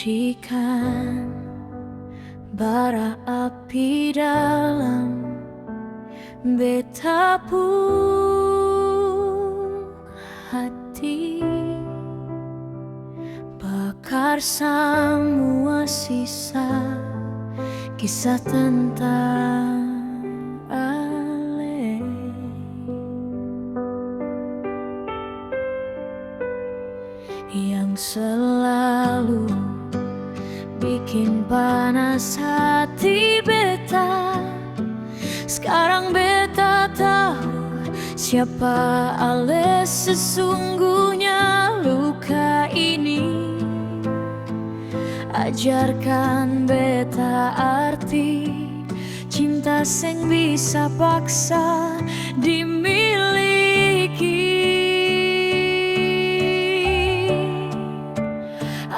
saksikan bara api dalam beta pun hati, bakar semua sisa kisah tentang Ale yang selalu bikin panas hati beta. Sekarang beta tahu siapa Ale sesungguhnya. Luka ini ajarkan beta arti cinta sing bisa paksa dimiliki.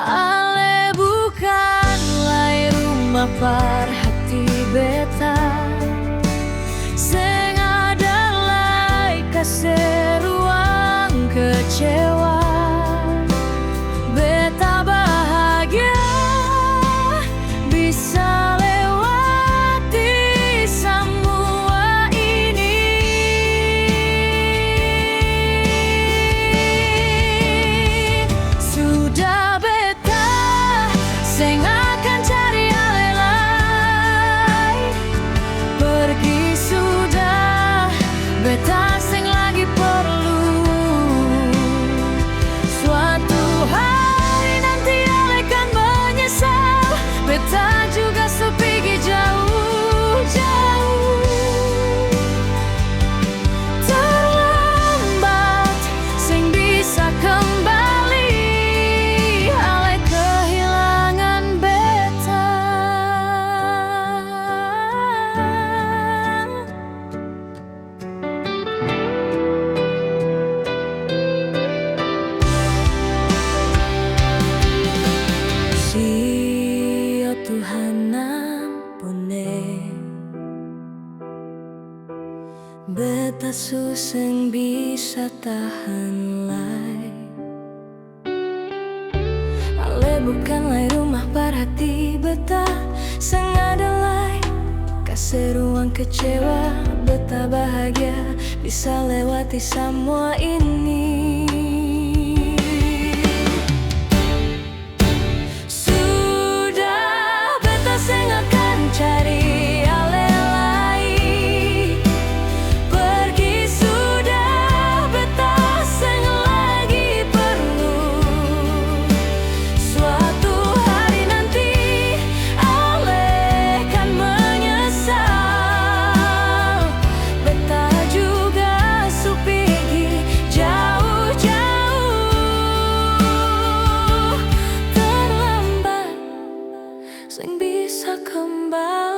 Ale bukanlah rumah par hati beta, sing adalah kasih ruang kecewa. Beta bahagia bisa lewati semua ini. Sudah beta sing akan cari Ale lain, pergi sudah beta sing lagi perlu. Suatu hari nanti Ale kan menyesal, beta juga sepigi jauh-jauh. Terlambat sing bisa kembali, Ale kehilangan beta. Sio Tuhan ampune, beta suseng bisa tahan lai. Ale bukanlah rumah par hati beta, sang adalah kasih ruang kecewa. Beta bahagia bisa lewati semua ini. Cari Ale lain, pergi sudah beta sing lagi perlu. Suatu hari nanti Ale kan menyesal, beta juga supigi jauh-jauh. Terlambat sing bisa kembali.